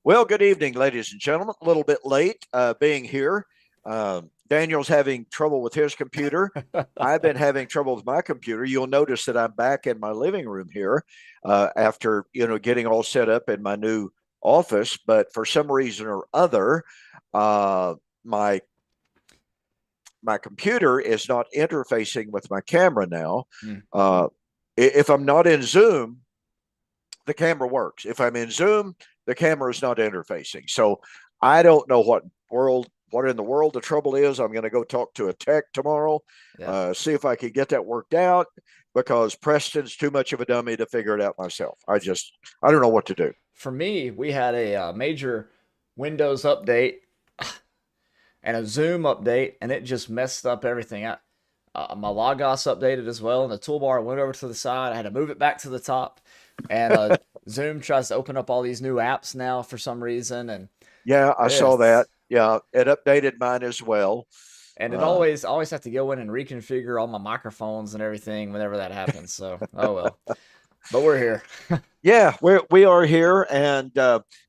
Well, good evening, ladies and gentlemen. A little bit late being here. Daniel's having trouble with his computer. I've been having trouble with my computer. You'll notice that I'm back in my living room here after getting all set up in my new office. But for some reason or other, my my computer is not interfacing with my camera now. Hmm. If I'm not in Zoom, the camera works. If I'm in Zoom, the camera is not interfacing. So I don't know what in the world the trouble is. I'm going to go talk to a tech tomorrow, Yeah. see if I can get that worked out because Preston's too much of a dummy to figure it out myself. I don't know what to do. For me, we had a major Windows update and a Zoom update, and it just messed up everything. My Logos updated as well, and the toolbar went over to the side. I had to move it back to the top, and Zoom tries to open up all these new apps now for some reason, and Yeah, I saw it's that. Yeah, it updated mine as well. and it Uh, always have to go in and reconfigure all my microphones and everything whenever that happens. So oh well, but we're here. yeah, we are here and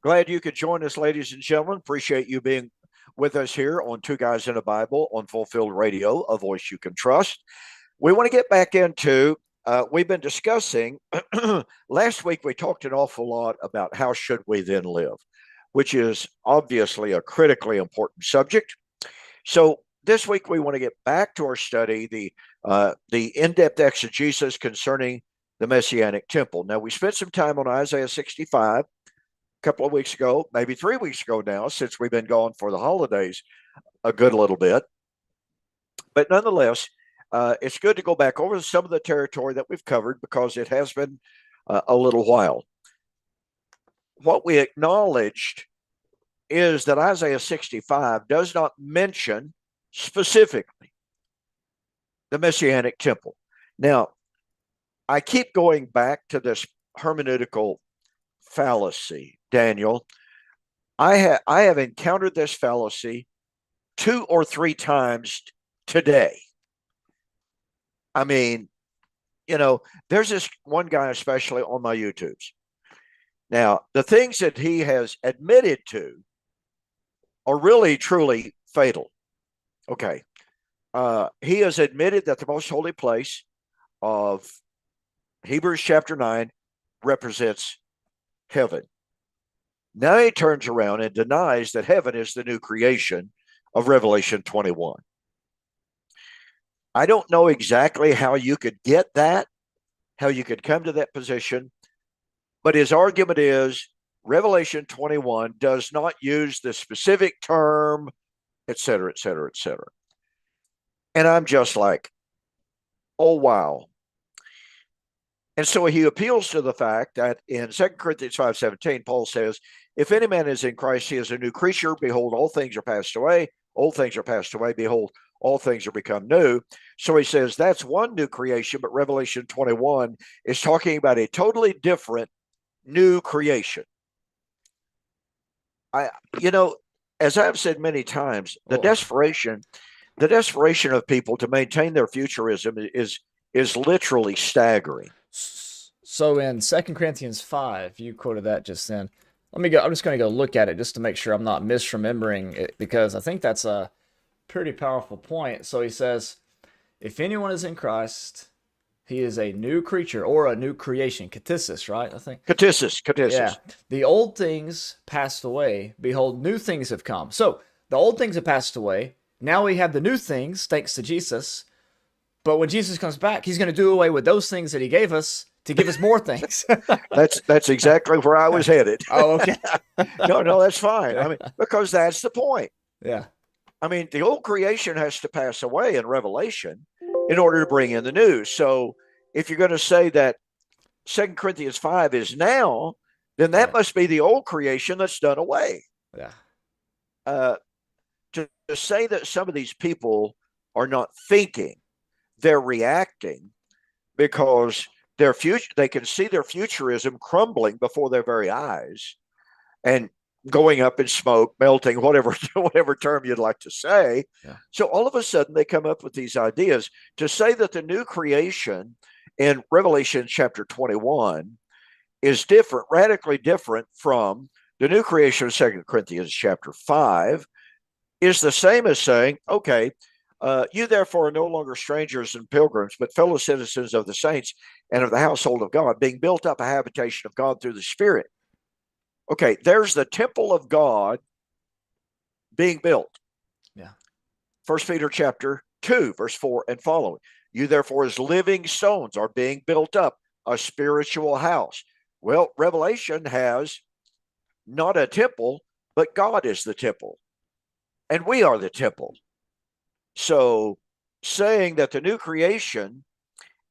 glad you could join us, ladies and gentlemen. Appreciate you being with us here on Two Guys in a Bible on Fulfilled Radio, a voice you can trust. We want to get back into. We've been discussing last week. We talked an awful lot about how should we then live, which is obviously a critically important subject. So this week we want to get back to our study, the in-depth exegesis concerning the Messianic temple. Now we spent some time on Isaiah 65 a couple of weeks ago, maybe 3 weeks ago now, since we've been gone for the holidays a good little bit. But nonetheless, it's good to go back over some of the territory that we've covered because it has been a little while. What we acknowledged is that Isaiah 65 does not mention specifically the Messianic temple. Now, I keep going back to this hermeneutical fallacy, Daniel. I have encountered this fallacy 2 or 3 times today. I mean, there's this one guy, especially on my YouTubes. Now, the things that he has admitted to are really, truly fatal. Okay. He has admitted that the most holy place of Hebrews chapter 9 represents heaven. Now he turns around and denies that heaven is the new creation of Revelation 21. I don't know exactly how you could get that, how you could come to that position, but his argument is Revelation 21 does not use the specific term, et cetera, et cetera, et cetera. And I'm just like, oh, wow. And so he appeals to the fact that in 2 Corinthians 5:17, Paul says, if any man is in Christ, he is a new creature. Behold, all things are passed away. Old things are passed away. Behold, all things are become new. So he says that's one new creation, but Revelation 21 is talking about a totally different new creation. I, as I've said many times, the Well, desperation of people to maintain their futurism is literally staggering. so in Second Corinthians 5, you quoted that just then. Let me go. I'm just going to go look at it just to make sure I'm not misremembering it because I think that's a pretty powerful point. So he says, if anyone is in Christ, he is a new creature or a new creation. Katisis, right? I think. Catesis. Yeah. The old things passed away. Behold, new things have come. So the old things have passed away. Now we have the new things, thanks to Jesus. But when Jesus comes back, he's going to do away with those things that he gave us to give us more things. That's exactly where I was headed. Oh, okay. No, that's fine. Yeah. I mean, because that's the point. Yeah. I mean, the old creation has to pass away in Revelation in order to bring in the new. So if you're going to say that 2 Corinthians 5 is now, then that Right. must be the old creation that's done away. Yeah. Uh, to say that some of these people are not thinking, they're reacting because their future, they can see their futurism crumbling before their very eyes and going up in smoke, melting, whatever term you'd like to say. Yeah. So all of a sudden they come up with these ideas to say that the new creation in Revelation chapter 21 is different, radically different from The new creation of 2 Corinthians chapter 5 is the same as saying, okay, you therefore are no longer strangers and pilgrims, but fellow citizens of the saints and of the household of God, being built up a habitation of God through the Spirit. Okay, there's the temple of God being built. Yeah. 1 Peter chapter 2, verse 4 and following. You therefore as living stones are being built up, a spiritual house. Well, Revelation has not a temple, but God is the temple. And we are the temple. So saying that the new creation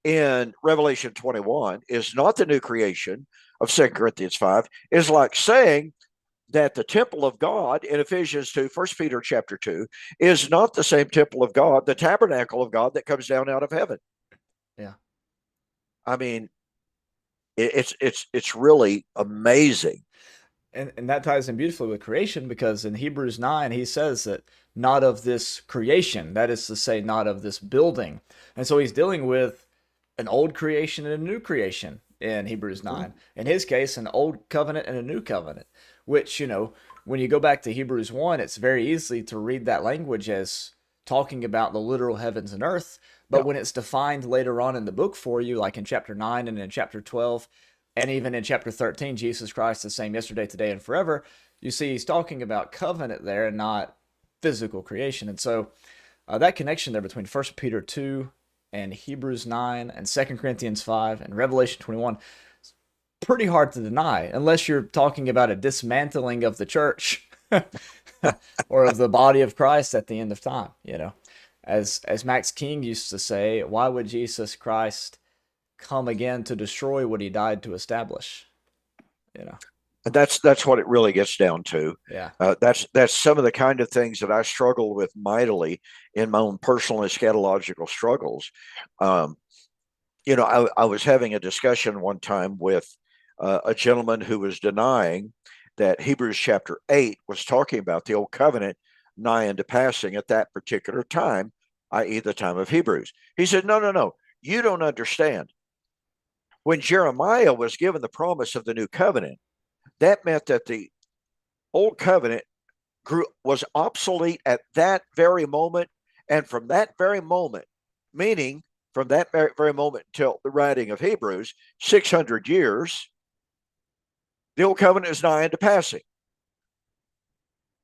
in Revelation 21 is not the new creation of 2 Corinthians 5 is like saying that the temple of God in Ephesians 2, 1 Peter chapter 2, is not the same temple of God, the tabernacle of God that comes down out of heaven. Yeah. I mean, it's really amazing. And that ties in beautifully with creation, because in Hebrews 9 he says that not of this creation, that is to say, not of this building. And so he's dealing with an old creation and a new creation in Hebrews 9. In his case, an old covenant and a new covenant, which, when you go back to Hebrews 1, it's very easy to read that language as talking about the literal heavens and earth. But Yeah. when it's defined later on in the book for you, like in chapter 9 and in chapter 12, and even in chapter 13, Jesus Christ the same yesterday, today, and forever, you see he's talking about covenant there and not physical creation. And so that connection there between 1 Peter 2 and Hebrews 9 and 2 Corinthians 5 and Revelation 21 is pretty hard to deny, unless you're talking about a dismantling of the church or of the body of Christ at the end of time. As Max King used to say, why would Jesus Christ come again to destroy what he died to establish? And that's what it really gets down to. Yeah. That's some of the kind of things that I struggle with mightily in my own personal eschatological struggles. I was having a discussion one time with a gentleman who was denying that Hebrews chapter 8 was talking about the old covenant nigh unto passing at that particular time, i.e., the time of Hebrews. He said, no, you don't understand. When Jeremiah was given the promise of the new covenant, that meant that the old covenant was obsolete at that very moment. And from that very moment, meaning from that very moment until the writing of Hebrews, 600 years, the old covenant is nigh unto passing.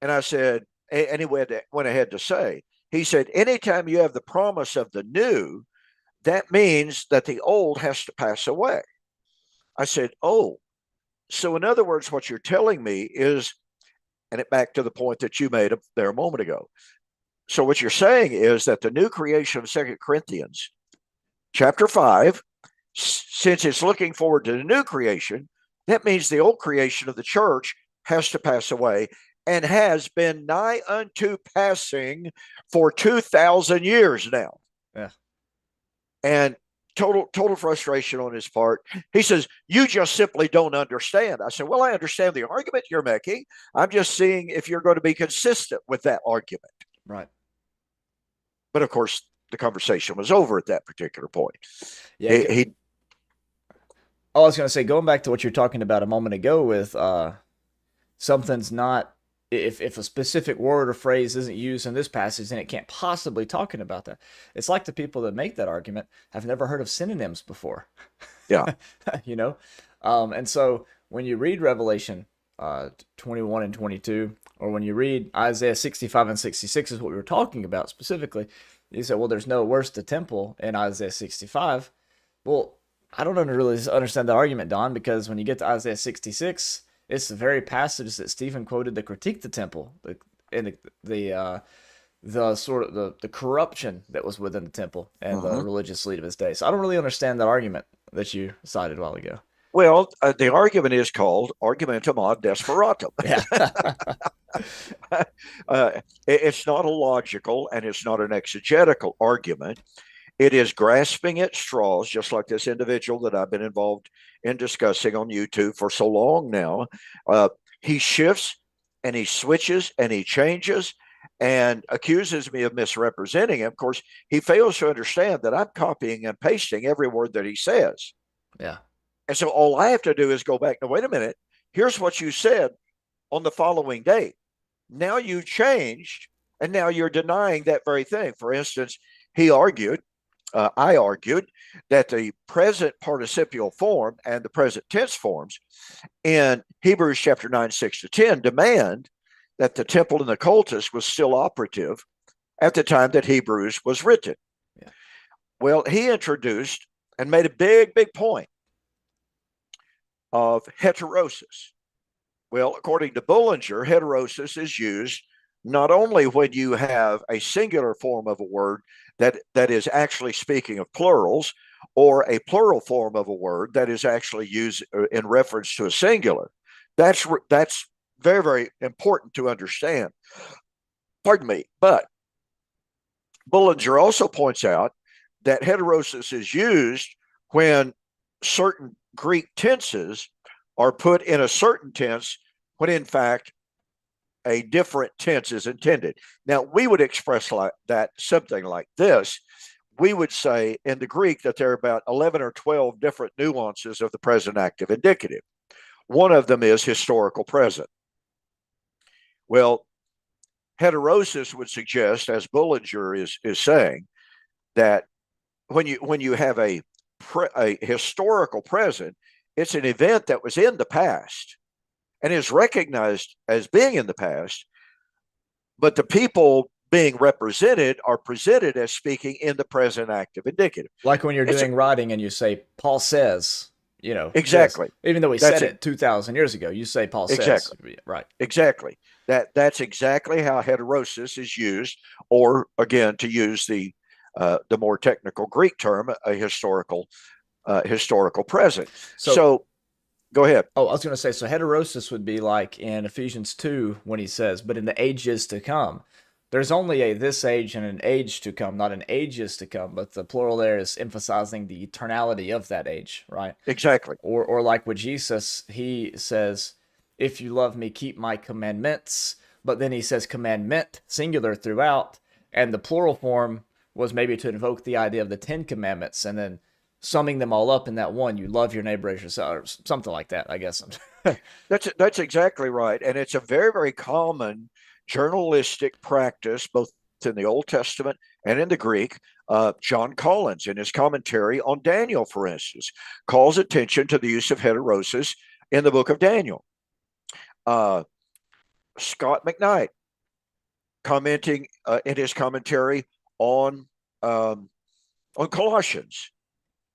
And I said, and he went ahead to say, he said, anytime you have the promise of the new, that means that the old has to pass away. I said, oh, so in other words, what you're telling me is, and it back to the point that you made there a moment ago. So what you're saying is that the new creation of 2 Corinthians chapter 5, since it's looking forward to the new creation, that means the old creation of the church has to pass away and has been nigh unto passing for 2,000 years now. Yeah. And total frustration on his part. He says, you just simply don't understand. I said, well, I understand the argument you're making. I'm just seeing if you're going to be consistent with that argument. Right. But of course, the conversation was over at that particular point. Yeah. I was going to say, going back to what you're talking about a moment ago with something's not, if a specific word or phrase isn't used in this passage, then it can't possibly talking about that. It's like the people that make that argument have never heard of synonyms before. Yeah. And so when you read Revelation 21 and 22, or when you read Isaiah 65 and 66 is what we were talking about specifically, you say, well, there's no worse the temple in Isaiah 65. Well, I don't really understand the argument, Don, because when you get to Isaiah 66, it's the very passage that Stephen quoted to critique the temple, the sort of the corruption that was within the temple and the religious lead of his day. So I don't really understand that argument that you cited a while ago. Well, the argument is called argumentum ad desperatum. Yeah. It's not a logical and it's not an exegetical argument. It is grasping at straws, just like this individual that I've been involved in discussing on YouTube for so long now. He shifts and he switches and he changes and accuses me of misrepresenting him. Of course, he fails to understand that I'm copying and pasting every word that he says. Yeah. And so all I have to do is go back. Now, wait a minute. Here's what you said. on the following date. Now you changed, and now you're denying that very thing. For instance, I argued that the present participial form and the present tense forms in Hebrews chapter 9, 6 to 10 demand that the temple and the cultus was still operative at the time that Hebrews was written. Yeah. Well, he introduced and made a big, big point of heterosis. Well, according to Bullinger, heterosis is used not only when you have a singular form of a word that is actually speaking of plurals, or a plural form of a word that is actually used in reference to a singular. That's very, very important to understand. Pardon me. But Bullinger also points out that heterosis is used when certain Greek tenses are put in a certain tense when in fact a different tense is intended. Now, we would express something like this. We would say in the Greek that there are about 11 or 12 different nuances of the present active indicative. One of them is historical present. Well, heterosis would suggest, as Bullinger is saying, that when you have a historical present, it's an event that was in the past and is recognized as being in the past, but the people being represented are presented as speaking in the present active indicative. Like when you're doing writing and you say, Paul says, exactly. This. Even though he said it 2,000 years ago, you say Paul says. Right. Exactly. That's exactly how heterosis is used, or again, to use the more technical Greek term, a historical present. So go ahead. Oh, I was going to say, so heterosis would be like in Ephesians 2 when he says, but in the ages to come. There's only a this age and an age to come, not an ages to come, but the plural there is emphasizing the eternality of that age, right? Exactly. Or like with Jesus, he says, if you love me, keep my commandments. But then he says commandment, singular throughout. And the plural form was maybe to invoke the idea of the 10 commandments and then summing them all up in that one, you love your neighbor as yourself, or something like that, I guess. That's exactly right. And it's a very, very common journalistic practice, both in the Old Testament and in the Greek. John Collins, in his commentary on Daniel, for instance, calls attention to the use of heterosis in the book of Daniel. Scott McKnight, commenting in his commentary on Colossians,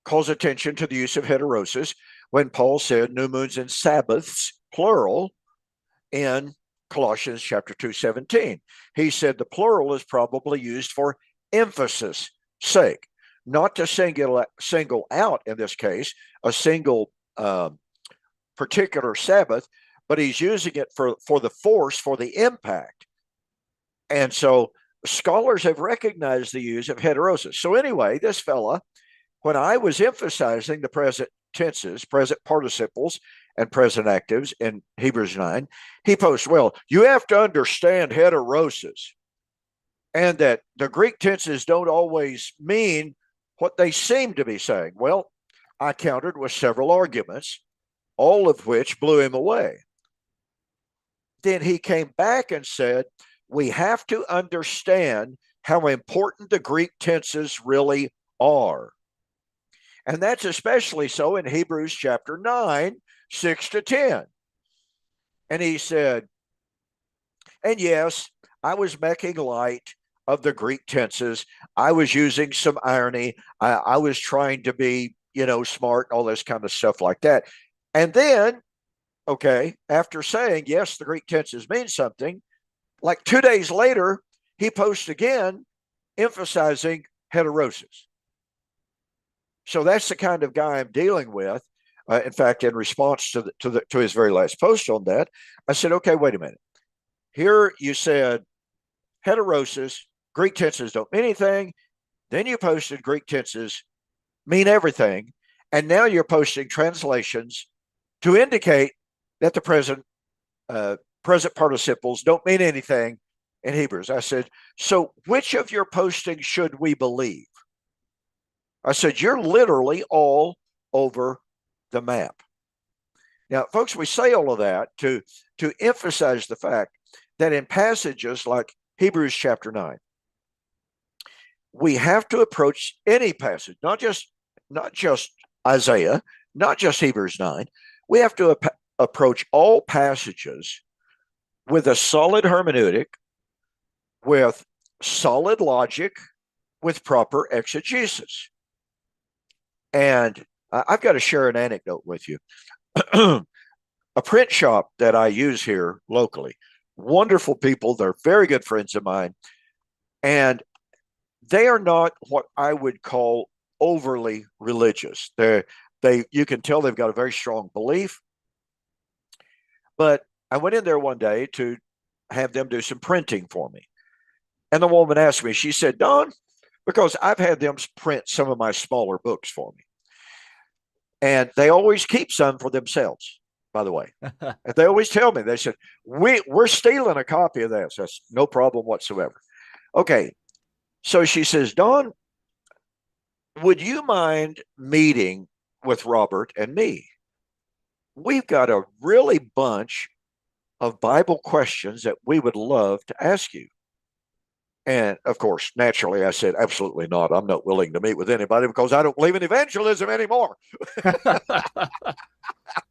calls attention to the use of heterosis when Paul said new moons and Sabbaths, plural, in Colossians chapter 2:17. He said the plural is probably used for emphasis sake, not to single out, in this case, a single particular Sabbath, but he's using it for the force, for the impact. And so scholars have recognized the use of heterosis. So anyway, this fella, when I was emphasizing the present tenses, present participles, and present actives in Hebrews 9, he posts, well, you have to understand heterosis and that the Greek tenses don't always mean what they seem to be saying. Well, I countered with several arguments, all of which blew him away. Then he came back and said, we have to understand how important the Greek tenses really are. And that's especially so in Hebrews chapter 9, 6 to 10. And he said, and yes, I was making light of the Greek tenses. I was using some irony. I was trying to be, smart, all this kind of stuff like that. And then, okay, after saying, yes, the Greek tenses mean something, like 2 days later, he posts again emphasizing heterosis. So that's the kind of guy I'm dealing with. In fact, in response to his very last post on that, I said, okay, wait a minute. Here you said heterosis, Greek tenses don't mean anything. Then you posted Greek tenses mean everything. And now you're posting translations to indicate that the present participles don't mean anything in Hebrews. I said, so which of your postings should we believe? I said, you're literally all over the map. Now, folks, we say all of that to emphasize the fact that in passages like Hebrews chapter 9, we have to approach any passage, not just Isaiah, not just Hebrews 9. We have to approach all passages with a solid hermeneutic, with solid logic, with proper exegesis. And I've got to share an anecdote with you. A print shop that I use here locally, wonderful people. They're very good friends of mine. And they are not what I would call overly religious. You can tell they've got a very strong belief. But I went in there one day to have them do some printing for me. And the woman asked me, she said, Don, because I've had them print some of my smaller books for me. And they always keep some for themselves, by the way. And they always tell me, they said, we're stealing a copy of this. That's no problem whatsoever. Okay. So she says, Don, would you mind meeting with Robert and me? We've got a really bunch of Bible questions that we would love to ask you. And of course, naturally, I said, absolutely not. I'm not willing to meet with anybody because I don't believe in evangelism anymore.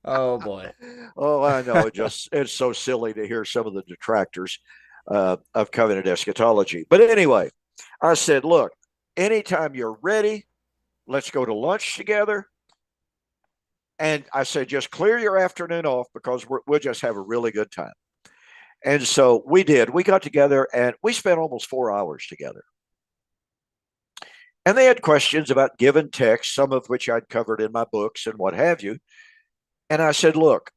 Oh, boy. Oh, I know. It's so silly to hear some of the detractors of covenant eschatology. But anyway, I said, look, anytime you're ready, let's go to lunch together. And I said, just clear your afternoon off because we'll just have a really good time. And so we did. We got together and we spent almost 4 hours together. And they had questions about given text, some of which I'd covered in my books and what have you. And I said, look,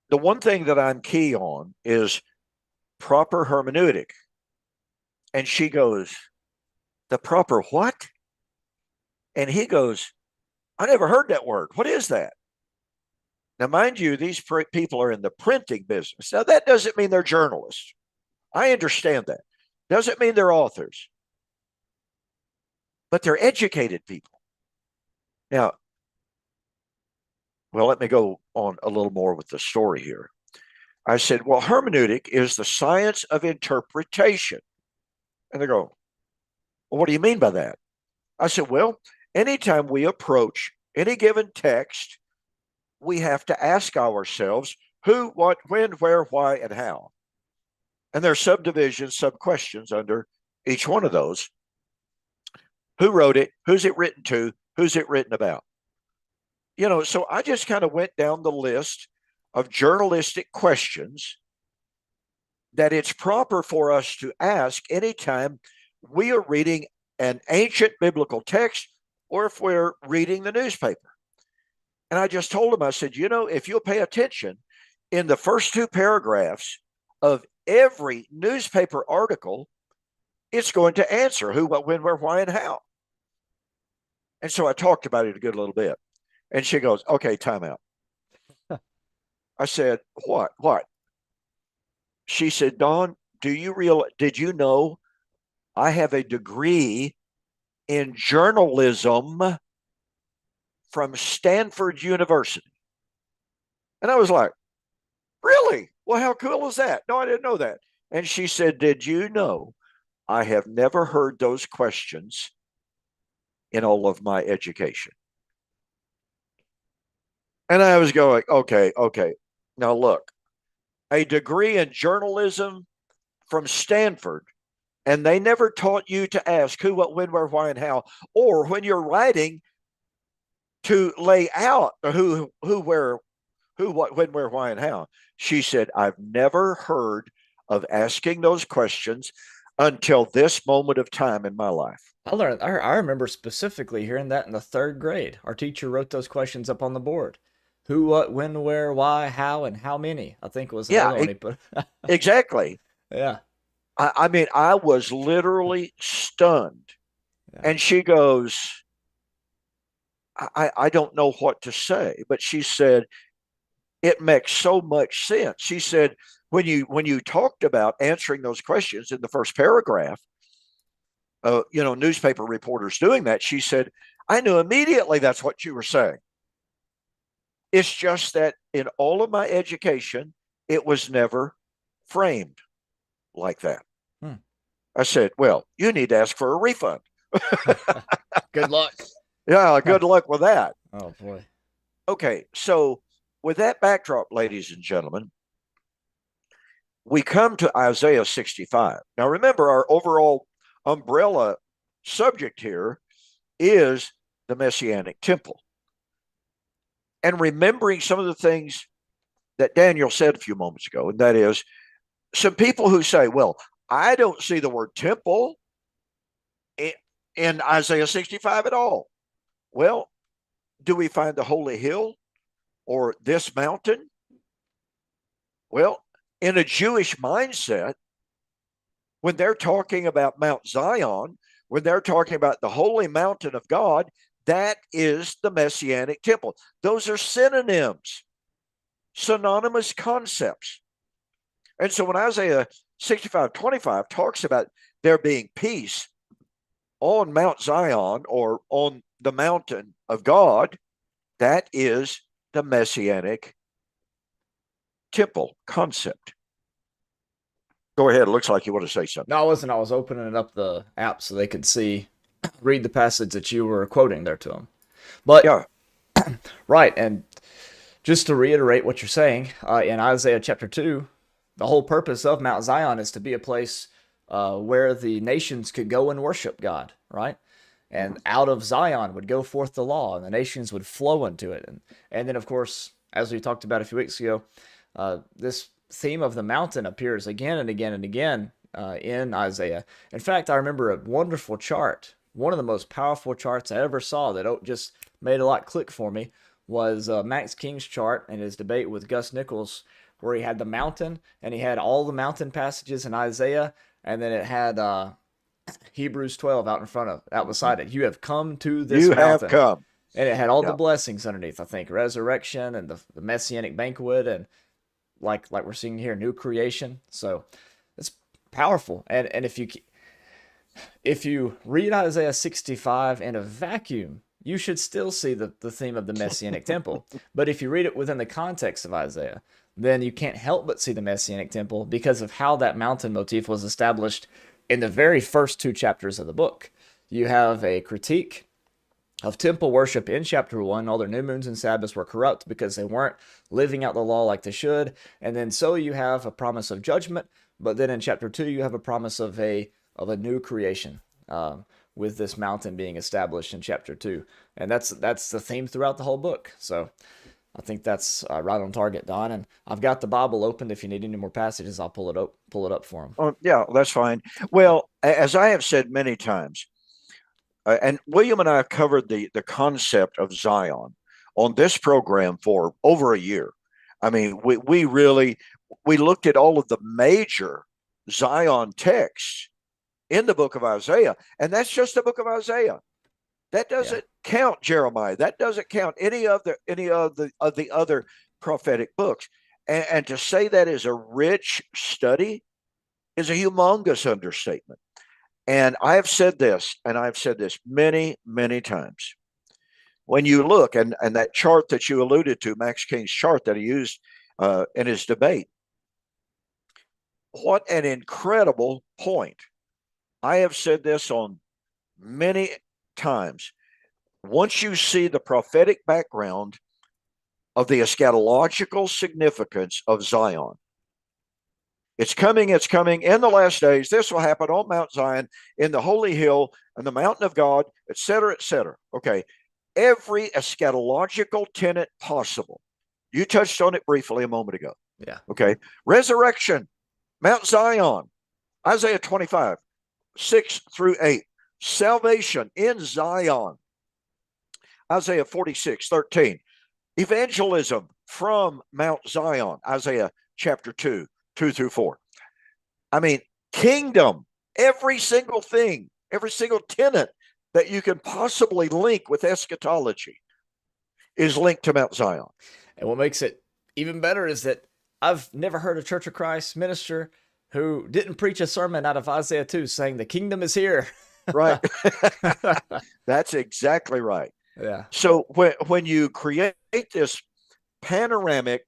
the one thing that I'm key on is proper hermeneutic. And she goes, the proper what? And he goes, I never heard that word. What is that? Now, mind you, these people are in the printing business. Now, that doesn't mean they're journalists. I understand that. Doesn't mean they're authors. But they're educated people. Now, well, let me go on a little more with the story here. I said, well, hermeneutic is the science of interpretation. And they go, well, what do you mean by that? I said, well, anytime we approach any given text, we have to ask ourselves who, what, when, where, why, and how. And there are subdivisions, sub-questions under each one of those. Who wrote it? Who's it written to? Who's it written about? So I just kind of went down the list of journalistic questions that it's proper for us to ask anytime we are reading an ancient biblical text or if we're reading the newspaper. And I just told him, I said, if you'll pay attention in the first 2 paragraphs of every newspaper article, it's going to answer who, what, when, where, why, and how. And so I talked about it a good little bit. And she goes, okay, time out. I said, what? She said, Don, did you know I have a degree in journalism from Stanford University? And I was like, really? Well, how cool is that? No, I didn't know that. And she said, did you know I have never heard those questions in all of my education? And I was going, okay. Now look, a degree in journalism from Stanford, and they never taught you to ask who, what, when, where, why, and how, or when you're writing to lay out who, where, who, what, when, where, why, and how. She said, I've never heard of asking those questions until this moment of time in my life. I remember specifically hearing that in the 3rd grade. Our teacher wrote those questions up on the board. Who, what, when, where, why, how, and how many. I think was another one he put. Exactly. Yeah. I mean, I was literally stunned. Yeah. And she goes, I don't know what to say, but she said, it makes so much sense. She said, when you talked about answering those questions in the first paragraph, newspaper reporters doing that, she said, I knew immediately that's what you were saying. It's just that in all of my education, it was never framed like that. I said, well, you need to ask for a refund. Good luck. Yeah, good luck with that. Oh, boy. Okay, so with that backdrop, ladies and gentlemen, we come to Isaiah 65. Now, remember, our overall umbrella subject here is the Messianic temple. And remembering some of the things that Daniel said a few moments ago, and that is some people who say, well, I don't see the word temple in Isaiah 65 at all. Well, do we find the holy hill or this mountain? Well, in a Jewish mindset, when they're talking about Mount Zion, when they're talking about the holy mountain of God, that is the Messianic temple. Those are synonyms, synonymous concepts. And so when Isaiah 65:25 talks about there being peace on Mount Zion or on the mountain of God, that is the Messianic temple concept. Go ahead. It looks like you want to say something. No, I wasn't. I was opening up the app so they could read the passage that you were quoting there to them. But, yeah, right, and just to reiterate what you're saying, in Isaiah chapter 2, the whole purpose of Mount Zion is to be a place where the nations could go and worship God, right? And out of Zion would go forth the law, and the nations would flow into it. And then, of course, as we talked about a few weeks ago, this theme of the mountain appears again and again and again in Isaiah. In fact, I remember a wonderful chart. One of the most powerful charts I ever saw that just made a lot click for me was Max King's chart and his debate with Gus Nichols, where he had the mountain and he had all the mountain passages in Isaiah, and then it had Hebrews 12 out beside it. You have come to this you mountain. have come. And it had all the blessings underneath, I think, resurrection and the Messianic banquet, and like we're seeing here, new creation. So it's powerful. And if you read Isaiah 65 in a vacuum, you should still see the theme of the Messianic temple. But if you read it within the context of Isaiah, then you can't help but see the Messianic temple because of how that mountain motif was established in the very first 2 chapters of the book. You have a critique of temple worship in chapter 1. All their new moons and Sabbaths were corrupt because they weren't living out the law like they should. And then so you have a promise of judgment, but then in chapter 2 you have a promise of a new creation, with this mountain being established in chapter 2. And that's the theme throughout the whole book. So I think that's right on target, Don. And I've got the Bible opened. If you need any more passages, I'll pull it up for him. Oh, yeah, that's fine. Well, as I have said many times, and William and I have covered the concept of Zion on this program for over a year. I mean, we really looked at all of the major Zion texts in the book of Isaiah, and that's just the book of Isaiah. That doesn't count Jeremiah. That doesn't count any of the other prophetic books. And to say that is a rich study is a humongous understatement. And I have said this, and I've said this many, many times. When you look, and that chart that you alluded to, Max King's chart that he used in his debate, what an incredible point. I have said this on many times. Once you see the prophetic background of the eschatological significance of Zion, it's coming in the last days. This will happen on Mount Zion, in the holy hill, and the mountain of God, etc., etc. Okay. Every eschatological tenet possible. You touched on it briefly a moment ago. Yeah. Okay. Resurrection, Mount Zion, Isaiah 25, 6-8. Salvation in Zion, Isaiah 46:13. Evangelism from Mount Zion, Isaiah chapter 2, 2-4. I mean, kingdom, every single thing, every single tenet that you can possibly link with eschatology is linked to Mount Zion. And what makes it even better is that I've never heard a Church of Christ minister who didn't preach a sermon out of Isaiah 2 saying the kingdom is here. Right. That's exactly right. Yeah. So when you create this panoramic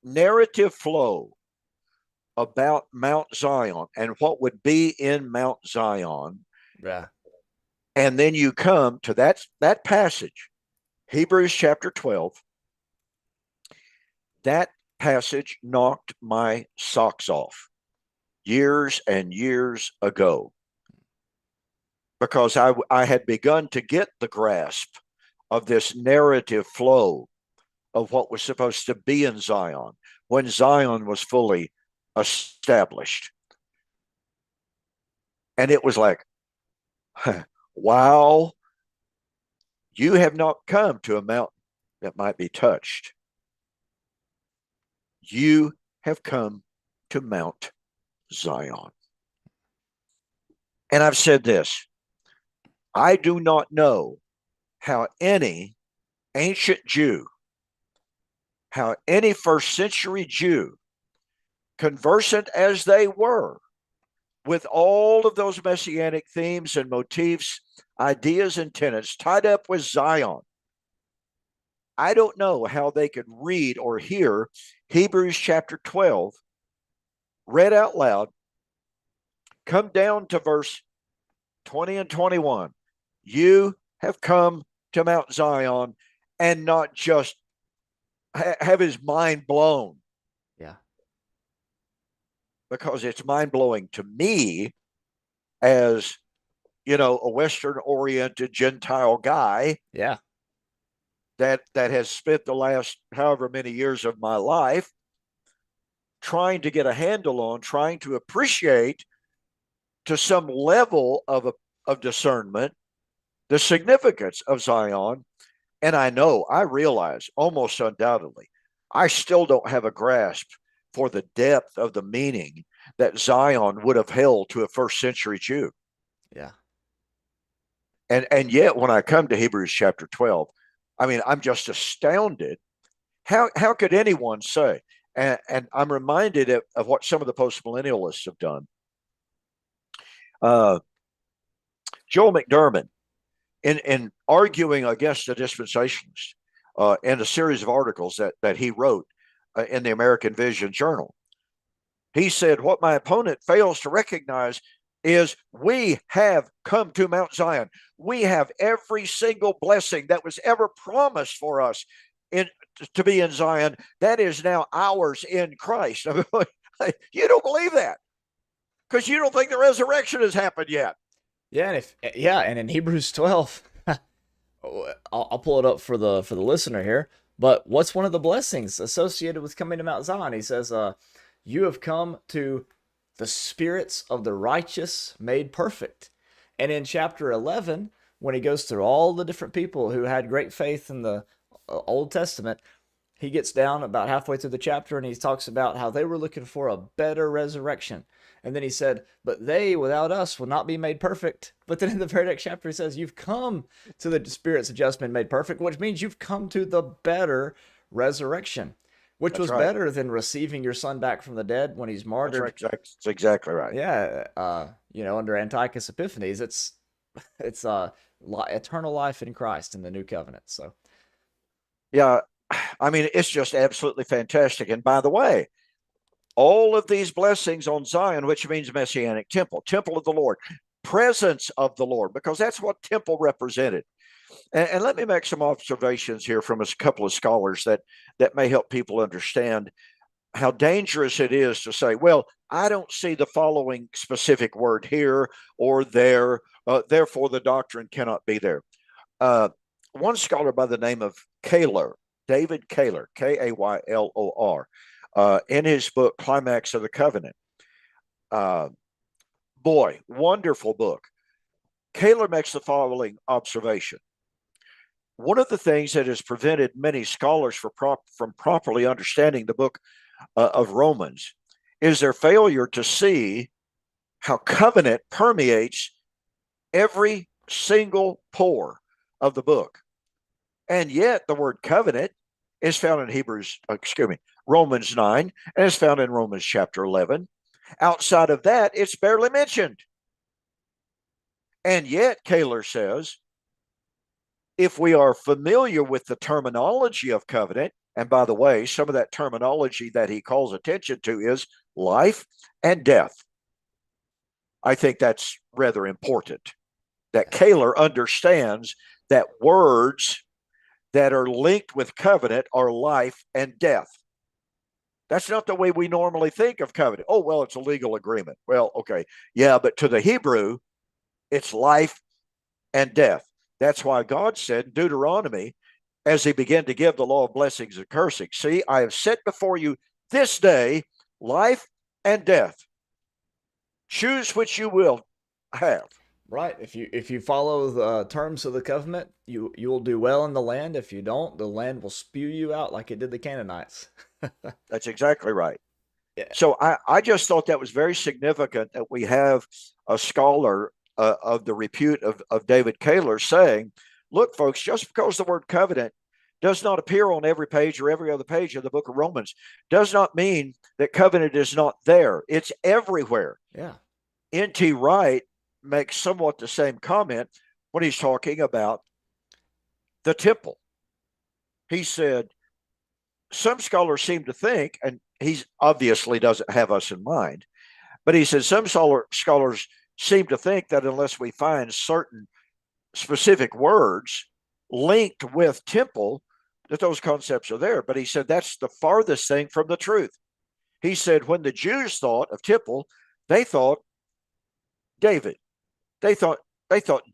narrative flow about Mount Zion and what would be in Mount Zion. Yeah. And then you come to that passage, Hebrews chapter 12. That passage knocked my socks off years and years ago, because I had begun to get the grasp of this narrative flow of what was supposed to be in Zion when Zion was fully established. And it was like, wow, you have not come to a mountain that might be touched. You have come to Mount Zion. And I've said this, I do not know how any ancient Jew, how any first century Jew, conversant as they were with all of those messianic themes and motifs, ideas and tenets tied up with Zion, I don't know how they could read or hear Hebrews chapter 12 read out loud, come down to verse 20 and 21. You have come to Mount Zion, and not just have his mind blown. Yeah. Because it's mind blowing to me as, a Western oriented Gentile guy. Yeah. That has spent the last however many years of my life trying to get a handle on, trying to appreciate to some level of discernment the significance of Zion. And I realize almost undoubtedly, I still don't have a grasp for the depth of the meaning that Zion would have held to a first century Jew. Yeah. And yet when I come to Hebrews chapter 12, I'm just astounded. How could anyone say, and I'm reminded of what some of the postmillennialists have done. Joel McDermott, in arguing against the dispensationalists in a series of articles that he wrote in the American Vision Journal, he said, what my opponent fails to recognize is we have come to Mount Zion. We have every single blessing that was ever promised for us to be in Zion. That is now ours in Christ. You don't believe that because you don't think the resurrection has happened yet. Yeah, and in Hebrews 12, I'll pull it up for the listener here. But what's one of the blessings associated with coming to Mount Zion? He says, you have come to the spirits of the righteous made perfect. And in chapter 11, when he goes through all the different people who had great faith in the Old Testament, he gets down about halfway through the chapter and he talks about how they were looking for a better resurrection. And then he said, but they without us will not be made perfect. But then in the very next chapter, he says, you've come to the spirits of just been made perfect, which means you've come to the better resurrection, which was better than receiving your son back from the dead when he's martyred. That's exactly right. Yeah. Under Antiochus Epiphanes, it's eternal life in Christ in the new covenant. So, yeah, it's just absolutely fantastic. And by the way, all of these blessings on Zion, which means Messianic temple of the Lord, presence of the Lord, because that's what temple represented. And let me make some observations here from a couple of scholars that may help people understand how dangerous it is to say, well, I don't see the following specific word here or there, therefore the doctrine cannot be there. One scholar by the name of Kaylor, David Kaylor, Kaylor, in his book, Climax of the Covenant. Wonderful book. Kaylor makes the following observation. One of the things that has prevented many scholars from properly understanding the book of Romans is their failure to see how covenant permeates every single pore of the book. And yet the word covenant is found in Romans 9, and it's found in Romans chapter 11. Outside of that, it's barely mentioned. And yet, Kaylor says, if we are familiar with the terminology of covenant, and by the way, some of that terminology that he calls attention to is life and death. I think that's rather important that Kaler understands that words that are linked with covenant are life and death. That's not the way we normally think of covenant. Oh, well, it's a legal agreement. Well, okay. Yeah, but to the Hebrew, it's life and death. That's why God said in Deuteronomy, as he began to give the law of blessings and cursing, see, I have set before you this day life and death. Choose which you will have. Right. If you follow the terms of the covenant, you will do well in the land. If you don't, the land will spew you out like it did the Canaanites. That's exactly right. Yeah. So I just thought that was very significant that we have a scholar of the repute of David Kaler saying, look, folks, just because the word covenant does not appear on every page or every other page of the book of Romans does not mean that covenant is not there. It's everywhere. Yeah. N.T. Wright makes somewhat the same comment when he's talking about the temple. He said, some scholars seem to think, and he obviously doesn't have us in mind, but he says some scholars seem to think that unless we find certain specific words linked with temple, that those concepts are there. But he said that's the farthest thing from the truth. He said when the Jews thought of temple, they thought David. They thought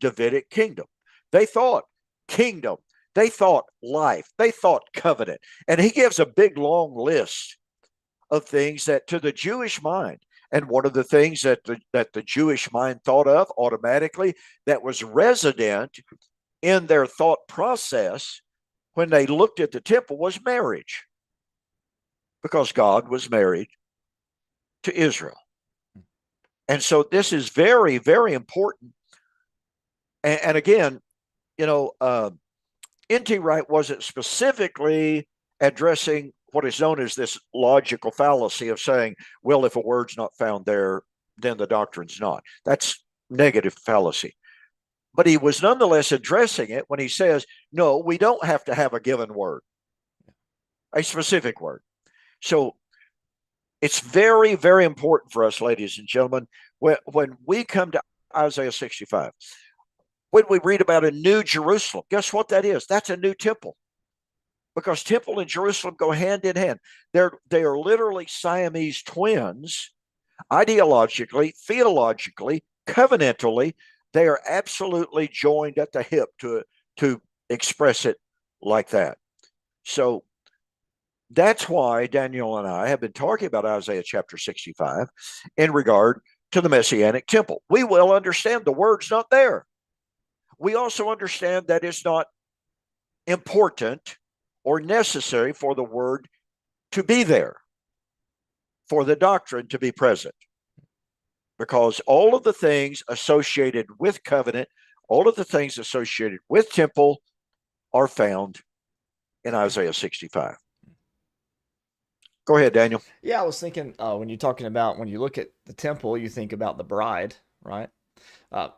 Davidic kingdom. They thought kingdom. They thought life. They thought covenant. And he gives a big long list of things that to the Jewish mind, and one of the things that the Jewish mind thought of automatically that was resident in their thought process when they looked at the temple was marriage, because God was married to Israel. And so this is very, very important. And again, you know, N.T. Wright wasn't specifically addressing what is known as this logical fallacy of saying, well, if a word's not found there, then the doctrine's not. That's negative fallacy. But he was nonetheless addressing it when he says, no, we don't have to have a given word, a specific word. So it's very, very important for us, ladies and gentlemen, when we come to Isaiah 65, when we read about a new Jerusalem, guess what that is? That's a new temple, because temple and Jerusalem go hand in hand. They are literally Siamese twins, ideologically, theologically, covenantally. They are absolutely joined at the hip to express it like that. So that's why Daniel and I have been talking about Isaiah chapter 65 in regard to the Messianic temple. We will understand the word's not there. We also understand that it's not important or necessary for the word to be there, for the doctrine to be present, because all of the things associated with covenant, all of the things associated with temple are found in Isaiah 65. Go ahead, Daniel. Yeah, I was thinking when you're talking about when you look at the temple, you think about the bride, right? Uh,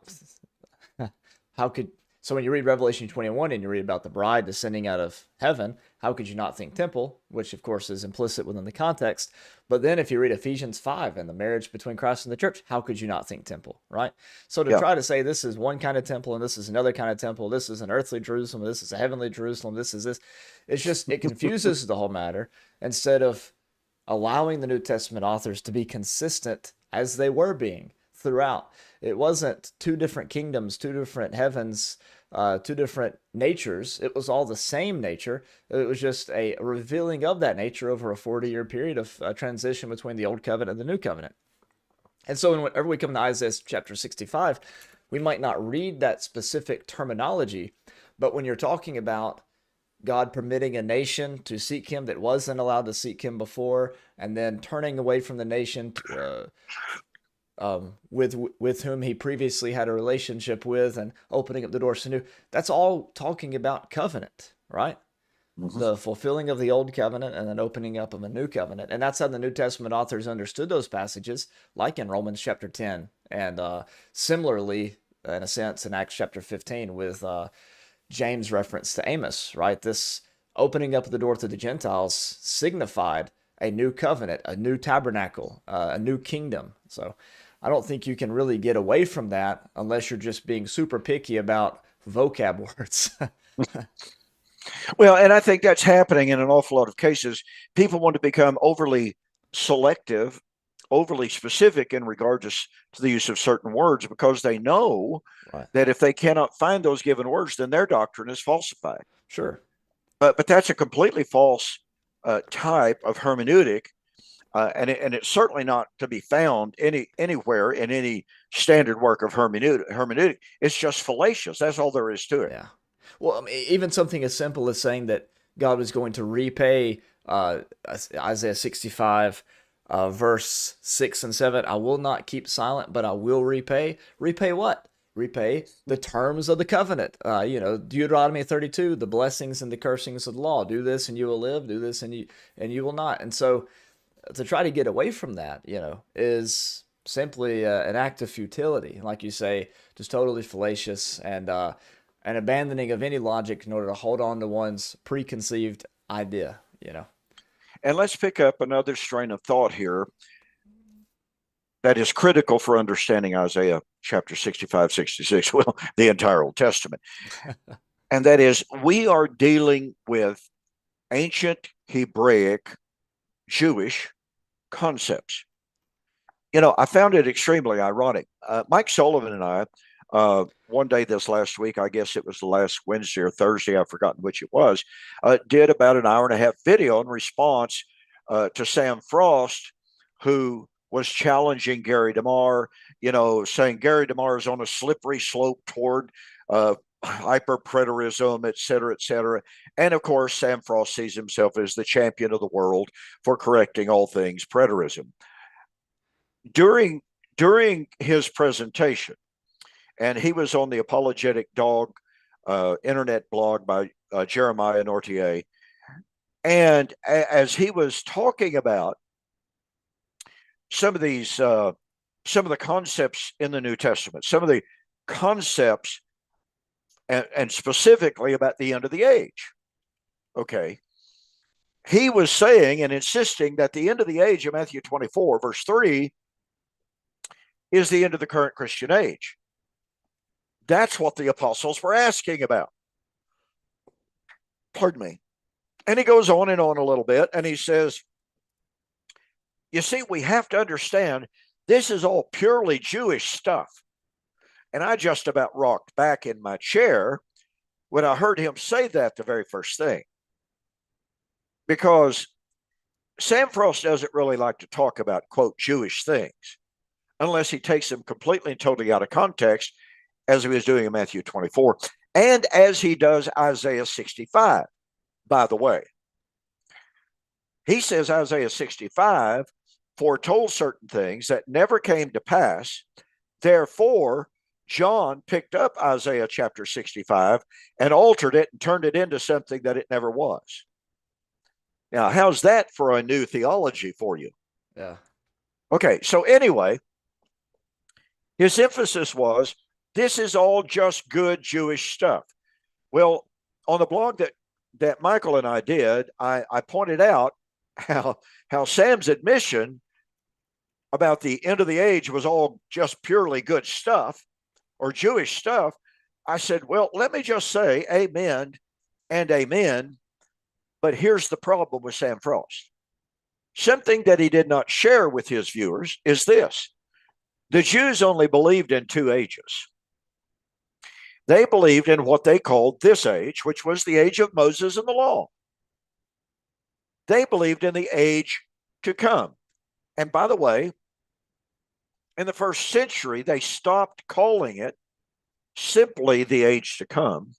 how could so when you read Revelation 21 and you read about the bride descending out of heaven, how could you not think temple, which of course is implicit within the context? But then if you read Ephesians 5 and the marriage between Christ and the church, how could you not think temple, right? So to try to say this is one kind of temple and this is another kind of temple, this is an earthly Jerusalem, this is a heavenly Jerusalem, this is this, it's just, it confuses the whole matter instead of allowing the New Testament authors to be consistent as they were being throughout. It wasn't two different kingdoms, two different heavens, two different natures. It was all the same nature. It was just a revealing of that nature over a 40-year period of transition between the Old Covenant and the New Covenant. And so whenever we come to Isaiah chapter 65, we might not read that specific terminology, but when you're talking about God permitting a nation to seek him that wasn't allowed to seek him before, and then turning away from the nation with whom he previously had a relationship with and opening up the doors to new, that's all talking about covenant, right? Mm-hmm. The fulfilling of the old covenant and then opening up of a new covenant. And that's how the New Testament authors understood those passages, like in Romans chapter 10, and similarly, in a sense, in Acts chapter 15 with James' reference to Amos, right? This opening up the door to the Gentiles signified a new covenant, a new tabernacle, a new kingdom. So I don't think you can really get away from that unless you're just being super picky about vocab words. Well, and I think that's happening in an awful lot of cases. People want to become overly selective, overly specific in regards to the use of certain words because they know Right. that if they cannot find those given words, then their doctrine is falsified. Sure. But that's a completely false type of hermeneutic, and it's certainly not to be found anywhere in any standard work of hermeneutic. It's just fallacious. That's all there is to it. Yeah. Well, I mean, even something as simple as saying that God is going to repay Isaiah 65, verse 6 and 7. I will not keep silent, but I will repay. Repay what? Repay the terms of the covenant. Deuteronomy 32, the blessings and the cursings of the law. Do this and you will live. Do this and you will not. And so to try to get away from that, is simply an act of futility. Like you say, just totally fallacious and an abandoning of any logic in order to hold on to one's preconceived idea. And let's pick up another strain of thought here that is critical for understanding Isaiah chapter 65, 66, well, the entire Old Testament. And that is, we are dealing with ancient Hebraic Jewish concepts. I found it extremely ironic. Mike Sullivan and I, one day this last week, I guess it was the last Wednesday or Thursday, I've forgotten which it was, did about an hour and a half video in response to Sam Frost, who was challenging Gary DeMar, saying Gary DeMar is on a slippery slope toward hyper-preterism, et cetera, et cetera. And of course, Sam Frost sees himself as the champion of the world for correcting all things preterism. During his presentation, and he was on the Apologetic Dog internet blog by Jeremiah Nortier, and as he was talking about some of the concepts in the New Testament, some of the concepts, and specifically about the end of the age. Okay. He was saying and insisting that the end of the age of Matthew 24, verse 3, is the end of the current Christian age. That's what the apostles were asking about. Pardon me. And he goes on and on a little bit, and he says, you see, we have to understand this is all purely Jewish stuff. And I just about rocked back in my chair when I heard him say that the very first thing. Because Sam Frost doesn't really like to talk about, quote, Jewish things, unless he takes them completely and totally out of context, as he was doing in Matthew 24, and as he does Isaiah 65, by the way. He says Isaiah 65 foretold certain things that never came to pass. Therefore, John picked up Isaiah chapter 65 and altered it and turned it into something that it never was. Now, how's that for a new theology for you? Yeah. Okay, so anyway, his emphasis was, this is all just good Jewish stuff. Well, on the blog that Michael and I did, I pointed out how Sam's admission about the end of the age was all just purely good stuff or Jewish stuff. I said, well, let me just say amen and amen. But here's the problem with Sam Frost. Something that he did not share with his viewers is this. The Jews only believed in two ages. They believed in what they called this age, which was the age of Moses and the law. They believed in the age to come. And by the way, in the first century, they stopped calling it simply the age to come.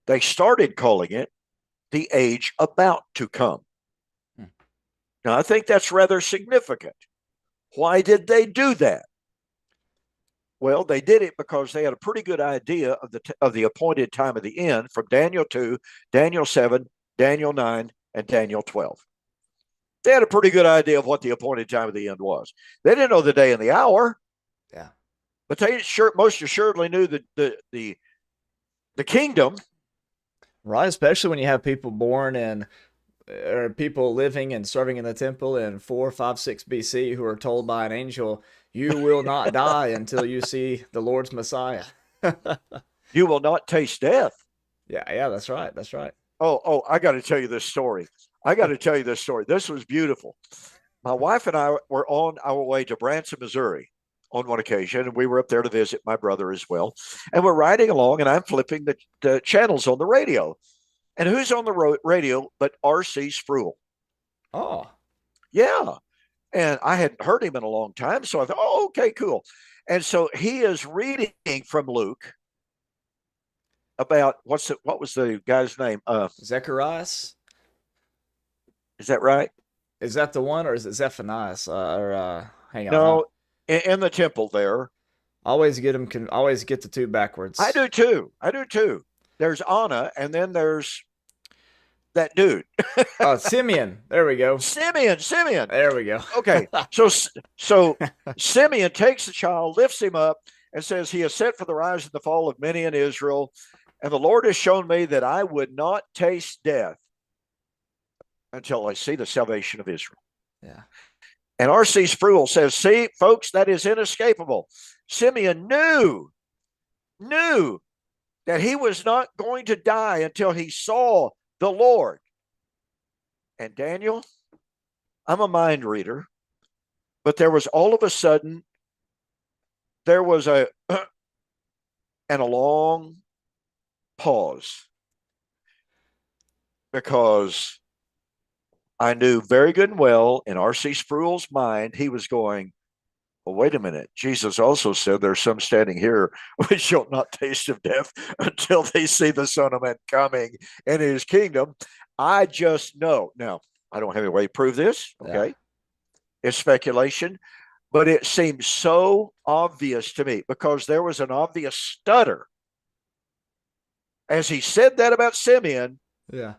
They started calling it the age about to come. Now, I think that's rather significant. Why did they do that? Well, they did it because they had a pretty good idea of the appointed time of the end from Daniel 2, Daniel 7, Daniel 9, and Daniel 12. They had a pretty good idea of what the appointed time of the end was. They didn't know the day and the hour. Yeah. But they most assuredly knew the kingdom Right, especially when you have people born in or people living and serving in the temple in 4, 5, 6 BC who are told by an angel, "You will not die until you see the Lord's Messiah." You will not taste death. Yeah, yeah, that's right. That's right. Oh, I got to tell you this story. I got to tell you this story. This was beautiful. My wife and I were on our way to Branson, Missouri on one occasion, and we were up there to visit my brother as well. And we're riding along, and I'm flipping the channels on the radio. And who's on the radio but R.C. Sproul? Oh, Yeah. And I hadn't heard him in a long time. So I thought, oh, okay, cool. And so he is reading from Luke about what was the guy's name? Zechariah. Is that right? Is that the one, or is it Zephaniah? Hang on, No, in the temple there. always get them. Can always get the two backwards. I do too. I do too. There's Anna, and then there's that dude. Oh, Simeon. There we go. Simeon. There we go. Okay, so Simeon takes the child, lifts him up, and says, "He is set for the rise and the fall of many in Israel, and the Lord has shown me that I would not taste death until I see the salvation of Israel." Yeah. And R.C. Sproul says, "See, folks, that is inescapable." Simeon knew that he was not going to die until he saw the Lord. And Daniel, I'm a mind reader, but there was all of a sudden, there was and a long pause, because I knew very good and well in R.C. Sproul's mind, he was going, well, wait a minute. Jesus also said there's some standing here which shall not taste of death until they see the Son of Man coming in his kingdom. I just know. Now, I don't have any way to prove this. Okay. Yeah. It's speculation, but it seems so obvious to me because there was an obvious stutter. As he said that about Simeon, yeah,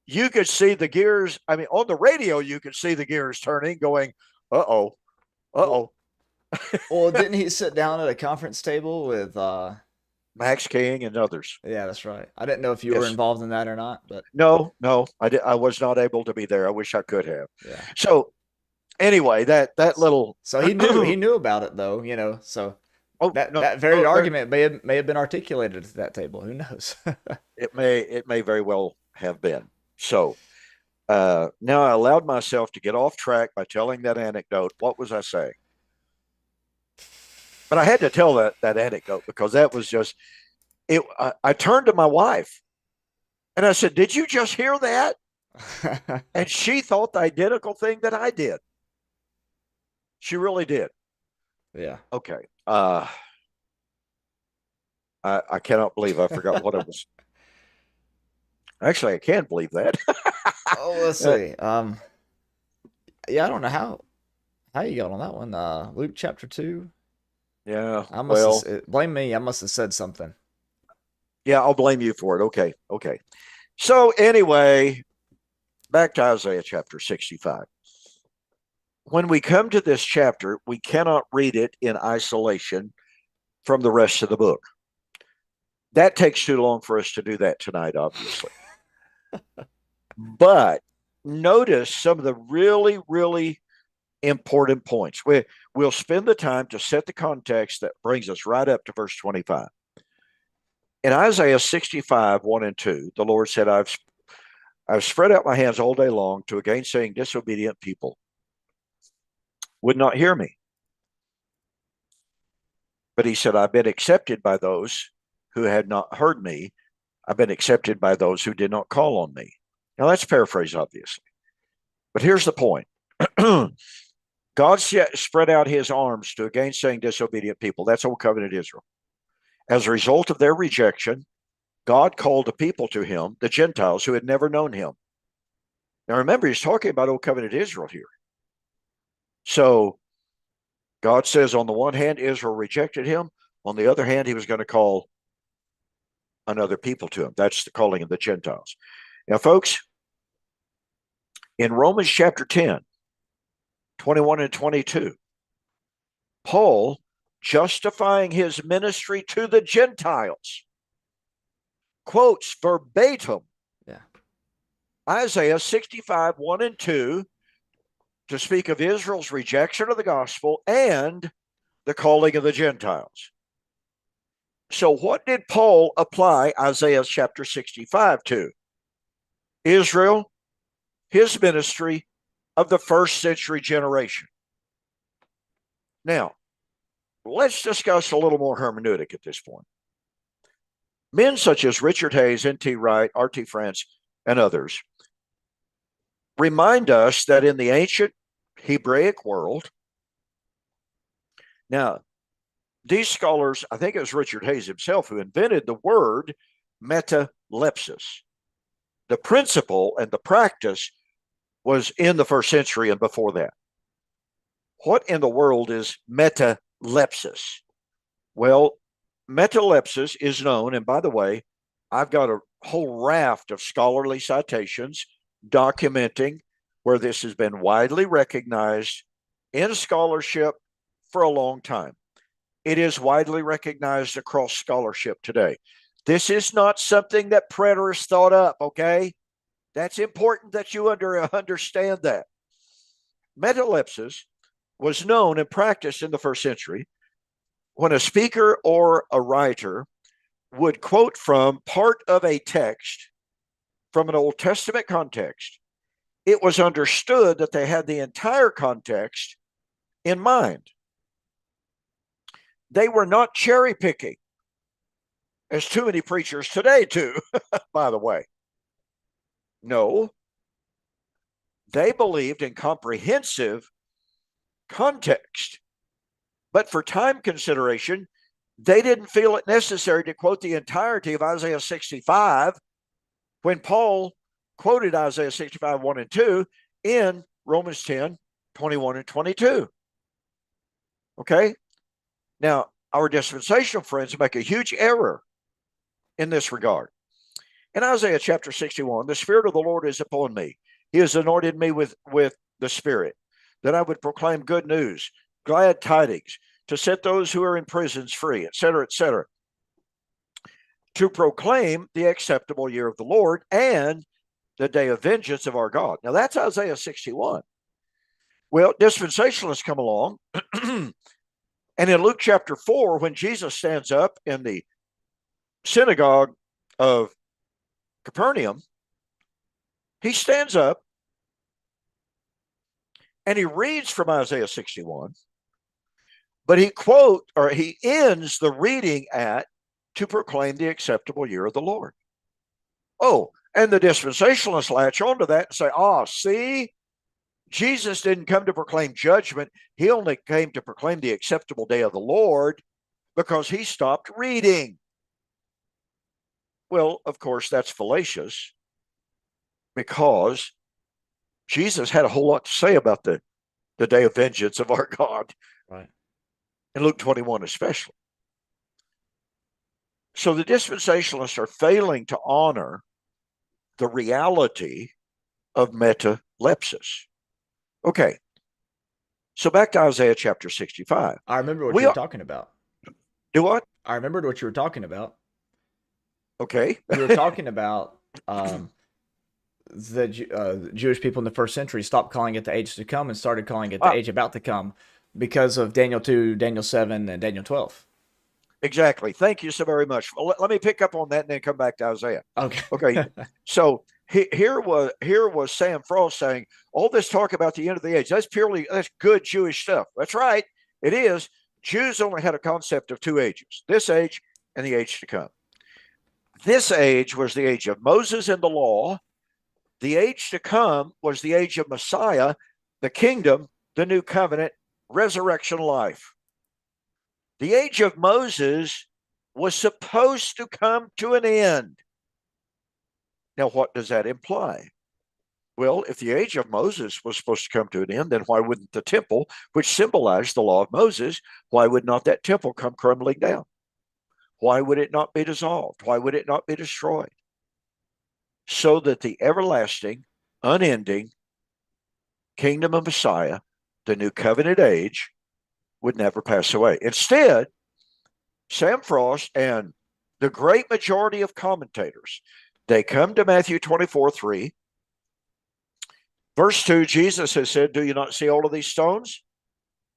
you could see the gears. I mean, on the radio, you could see the gears turning, going, uh-oh. Well, didn't he sit down at a conference table with Max King and others? Yeah, that's right. I didn't know if you were involved in that or not, but no, I was not able to be there. I wish I could have. Yeah. So anyway, that little. So he knew about it though, you know. So that very argument may have been articulated at that table. Who knows? It may very well have been. So now I allowed myself to get off track by telling that anecdote. What was I saying? But I had to tell that anecdote because that was just it. I turned to my wife and I said, "Did you just hear that?" And she thought the identical thing that I did. She really did. Yeah. Okay. I cannot believe I forgot what it was. Actually, I can't believe that. Oh, let's see. Yeah, I don't know how you got on that one. Luke chapter 2. Yeah. Blame me. I must have said something. Yeah, I'll blame you for it. Okay. So anyway, back to Isaiah chapter 65. When we come to this chapter, we cannot read it in isolation from the rest of the book. That takes too long for us to do that tonight, obviously. But notice some of the really, really important points. We'll spend the time to set the context that brings us right up to verse 25. In Isaiah 65, 1 and 2, the Lord said, I've spread out my hands all day long to a gainsaying disobedient people. Would not hear me. But he said, I've been accepted by those who had not heard me. I've been accepted by those who did not call on me. Now that's paraphrase, obviously. But here's the point. God spread out his arms to a gainsaying disobedient people. That's Old Covenant Israel. As a result of their rejection, God called a people to him, the Gentiles, who had never known him. Now remember, he's talking about Old Covenant Israel here. So God says, on the one hand, Israel rejected him. On the other hand, he was going to call another people to him. That's the calling of the Gentiles. Now, folks, in Romans chapter 10, 21 and 22, Paul, justifying his ministry to the Gentiles, quotes verbatim Yeah. Isaiah 65, 1 and 2 to speak of Israel's rejection of the gospel and the calling of the Gentiles. So, what did Paul apply Isaiah chapter 65 to? Israel, his ministry of the first century generation. Now, let's discuss a little more hermeneutic at this point. Men such as Richard Hayes, N.T. Wright, R.T. France, and others remind us that in the ancient Hebraic world, now, these scholars, I think it was Richard Hayes himself who invented the word metalepsis. The principle and the practice was in the first century and before that. What in the world is metalepsis? Well, metalepsis is known, and by the way, I've got a whole raft of scholarly citations documenting where this has been widely recognized in scholarship for a long time. It is widely recognized across scholarship today. This is not something that preterists thought up, okay? That's important that you understand that. Metalepsis was known and practiced in the first century when a speaker or a writer would quote from part of a text from an Old Testament context. It was understood that they had the entire context in mind. They were not cherry picking, as too many preachers today do, by the way. No, they believed in comprehensive context. But for time consideration, they didn't feel it necessary to quote the entirety of Isaiah 65 when Paul quoted Isaiah 65, 1 and 2 in Romans 10, 21 and 22. Okay? Now, our dispensational friends make a huge error in this regard. In Isaiah chapter 61, the Spirit of the Lord is upon me. He has anointed me with the Spirit, that I would proclaim good news, glad tidings, to set those who are in prisons free, etc., etc., to proclaim the acceptable year of the Lord and the day of vengeance of our God. Now, that's Isaiah 61. Well, dispensationalists come along, and in Luke chapter 4, when Jesus stands up in the synagogue of Capernaum, he stands up and he reads from Isaiah 61, but he ends the reading at to proclaim the acceptable year of the Lord. Oh, and the dispensationalists latch onto that and say, see, Jesus didn't come to proclaim judgment. He only came to proclaim the acceptable day of the Lord because he stopped reading. Well, of course, that's fallacious because Jesus had a whole lot to say about the day of vengeance of our God. Right. In Luke 21 especially. So the dispensationalists are failing to honor the reality of metalepsis. Okay. So back to Isaiah chapter 65. I remember what you were talking about. Do what? I remembered what you were talking about. Okay. You were talking about the Jewish people in the first century stopped calling it the age to come and started calling it the age about to come because of Daniel 2, Daniel 7, and Daniel 12. Exactly. Thank you so very much. Well, let me pick up on that and then come back to Isaiah. Okay. Okay. So here was Sam Frost saying all this talk about the end of the age. That's good Jewish stuff. That's right. It is. Jews only had a concept of two ages, this age and the age to come. This age was the age of Moses and the law. The age to come was the age of Messiah, the kingdom, the new covenant, resurrection life. The age of Moses was supposed to come to an end. Now, what does that imply? Well, if the age of Moses was supposed to come to an end, then why wouldn't the temple, which symbolized the law of Moses, why would not that temple come crumbling down? Why would it not be dissolved? Why would it not be destroyed? So that the everlasting, unending kingdom of Messiah, the new covenant age, would never pass away. Instead, Sam Frost and the great majority of commentators, they come to Matthew 24:3. Verse 2, Jesus has said, do you not see all of these stones?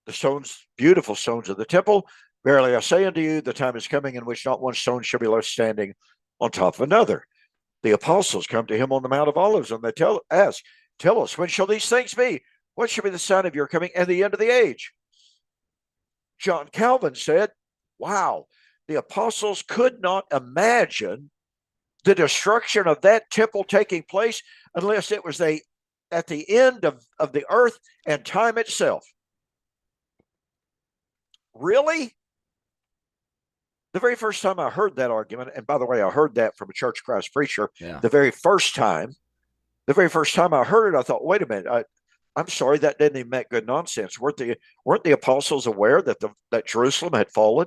The stones, beautiful stones of the temple. Verily I say unto you, the time is coming in which not one stone shall be left standing on top of another. The apostles come to him on the Mount of Olives, and they ask, tell us, when shall these things be? What shall be the sign of your coming and the end of the age? John Calvin said, wow, the apostles could not imagine the destruction of that temple taking place unless it was at the end of the earth and time itself. Really? The very first time I heard that argument, and by the way, I heard that from a Church of Christ preacher, the very first time I heard it, I thought, wait a minute, I'm sorry, that didn't even make good nonsense. Weren't the apostles aware that Jerusalem had fallen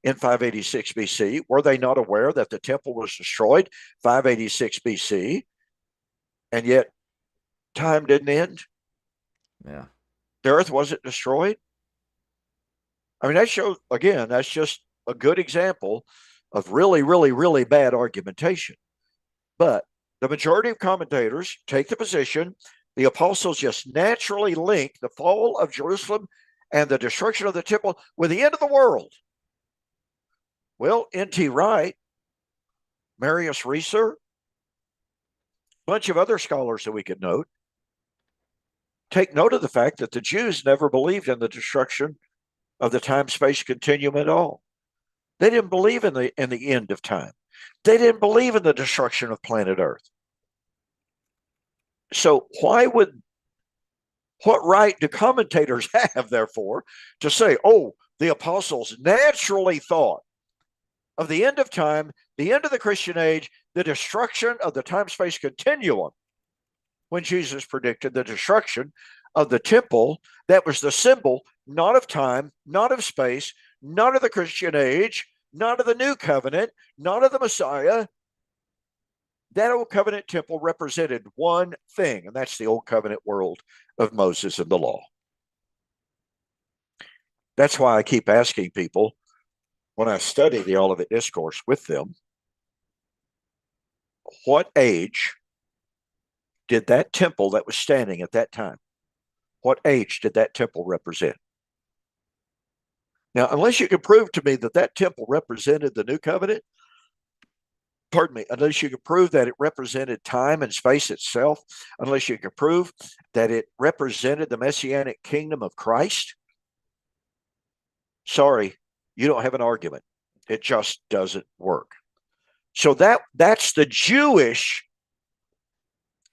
in 586 BC? Were they not aware that the temple was destroyed 586 BC? And yet time didn't end. Yeah. The earth wasn't destroyed. I mean, that shows, again, that's just a good example of really, really, really bad argumentation. But the majority of commentators take the position the apostles just naturally link the fall of Jerusalem and the destruction of the temple with the end of the world. Well, N.T. Wright, Marius Reeser, a bunch of other scholars that we could note, take note of the fact that the Jews never believed in the destruction of the time-space continuum at all. They didn't believe in the end of time. They didn't believe in the destruction of planet Earth. So what right do commentators have, therefore, to say, oh, the apostles naturally thought of the end of time, the end of the Christian age, the destruction of the time-space continuum, when Jesus predicted the destruction of the temple that was the symbol not of time, not of space, not of the Christian age, not of the new covenant, not of the Messiah. That old covenant temple represented one thing, and that's the old covenant world of Moses and the law. That's why I keep asking people when I study the Olivet Discourse with them, what age did that temple that was standing at that time, what age did that temple represent? Now, unless you can prove to me that that temple represented the new covenant, unless you can prove that it represented time and space itself, unless you can prove that it represented the Messianic kingdom of Christ, sorry, you don't have an argument. It just doesn't work. So that's the Jewish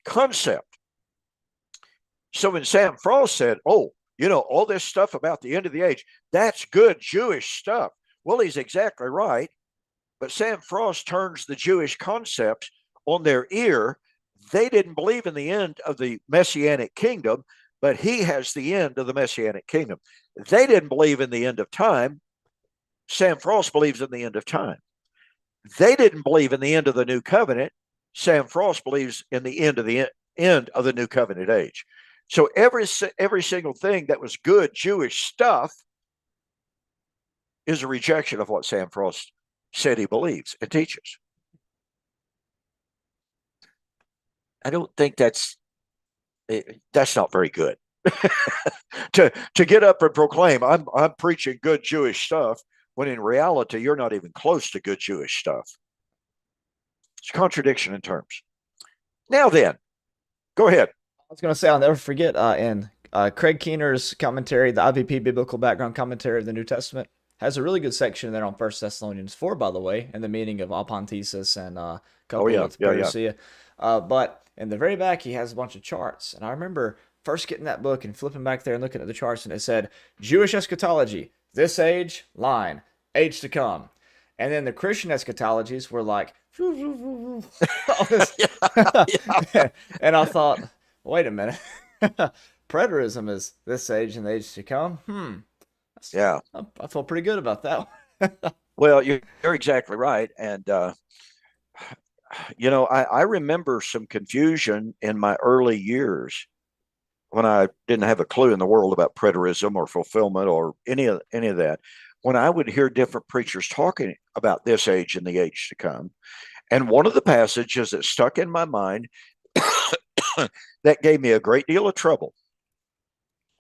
concept. So when Sam Frost said, oh, all this stuff about the end of the age, that's good Jewish stuff. Well, he's exactly right. But Sam Frost turns the Jewish concepts on their ear. They didn't believe in the end of the Messianic kingdom, but he has the end of the Messianic kingdom. They didn't believe in the end of time. Sam Frost believes in the end of time. They didn't believe in the end of the new covenant. Sam Frost believes in the end of the new covenant age. So every single thing that was good Jewish stuff is a rejection of what Sam Frost said he believes and teaches. I don't think that's not very good. to get up and proclaim I'm preaching good Jewish stuff when in reality you're not even close to good Jewish stuff. It's a contradiction in terms. Now then, go ahead. I was going to say, I'll never forget in Craig Keener's commentary, the IVP Biblical Background Commentary of the New Testament, has a really good section there on 1 Thessalonians 4, by the way, and the meaning of apontesis and parousia. But in the very back, he has a bunch of charts. And I remember first getting that book and flipping back there and looking at the charts, and it said, Jewish eschatology, this age, line, age to come. And then the Christian eschatologies were like, all this. And I thought, wait a minute. Preterism is this age and the age to come. Yeah. I feel pretty good about that one. Well, you're exactly right. And, I remember some confusion in my early years when I didn't have a clue in the world about preterism or fulfillment or any of that. when I would hear different preachers talking about this age and the age to come. And one of the passages that stuck in my mind that gave me a great deal of trouble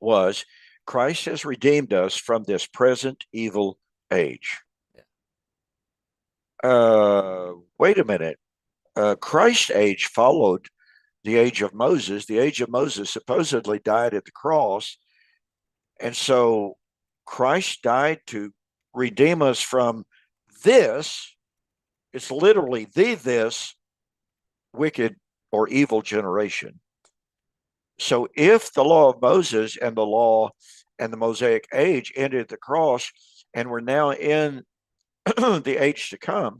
was Christ has redeemed us from this present evil age. Wait a minute. Christ's age followed the age of Moses. The age of Moses supposedly died at the cross. And so Christ died to redeem us from this. It's literally this wicked or evil generation. So if the law of Moses and the law and the Mosaic age ended at the cross, and we're now in the age to come,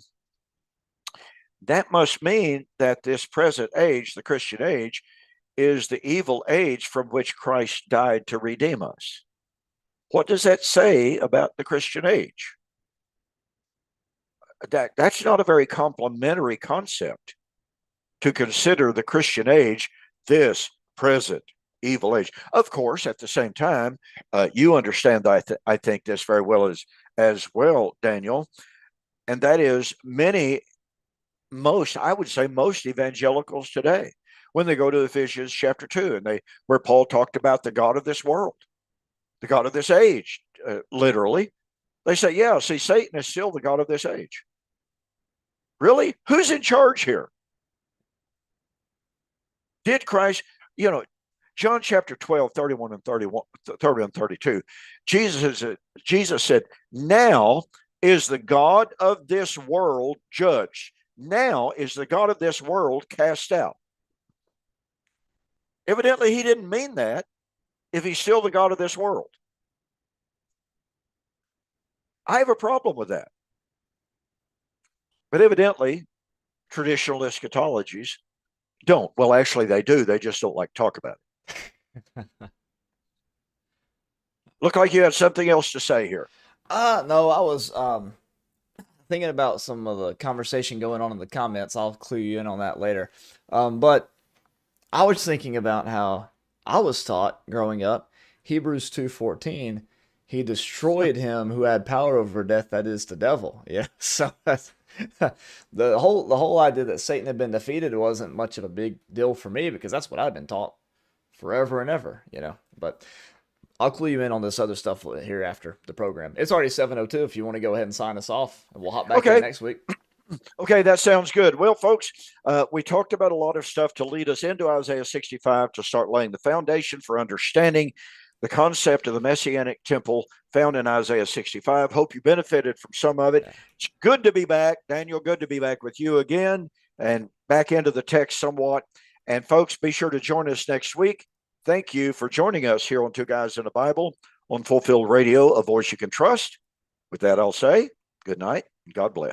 that must mean that this present age, the Christian age, is the evil age from which Christ died to redeem us. What does that say about the Christian age? That's not a very complimentary concept to consider the Christian age this present evil age. Of course, at the same time, you understand, I think this very well as well, Daniel, and that is I would say most evangelicals today, when they go to Ephesians chapter 2, and where Paul talked about the God of this world, the God of this age, literally, they say, yeah, see, Satan is still the God of this age. Really? Who's in charge here? Did Christ, John chapter 12, 31 and 31, 30 and 32, Jesus said, now is the God of this world judged. Now is the God of this world cast out. Evidently, he didn't mean that if he's still the God of this world. I have a problem with that. But evidently, traditional eschatologies don't. Well, actually, they do. They just don't like to talk about it. Look like you had something else to say here. No, I was thinking about some of the conversation going on in the comments. I'll clue you in on that later. But I was thinking about how I was taught growing up, Hebrews 2:14, he destroyed him who had power over death, that is the devil. Yeah. So that's the whole idea that Satan had been defeated wasn't much of a big deal for me because that's what I've been taught forever and ever, But I'll clue you in on this other stuff here after the program. It's already 7:02 if you want to go ahead and sign us off, and we'll hop back in next week. Okay, that sounds good. Well, folks, we talked about a lot of stuff to lead us into Isaiah 65 to start laying the foundation for understanding the concept of the Messianic temple found in Isaiah 65. Hope you benefited from some of it. Yeah. It's good to be back. Daniel, good to be back with you again and back into the text somewhat. And folks, be sure to join us next week. Thank you for joining us here on Two Guys in the Bible on Fulfilled Radio, a voice you can trust. With that, I'll say good night and God bless.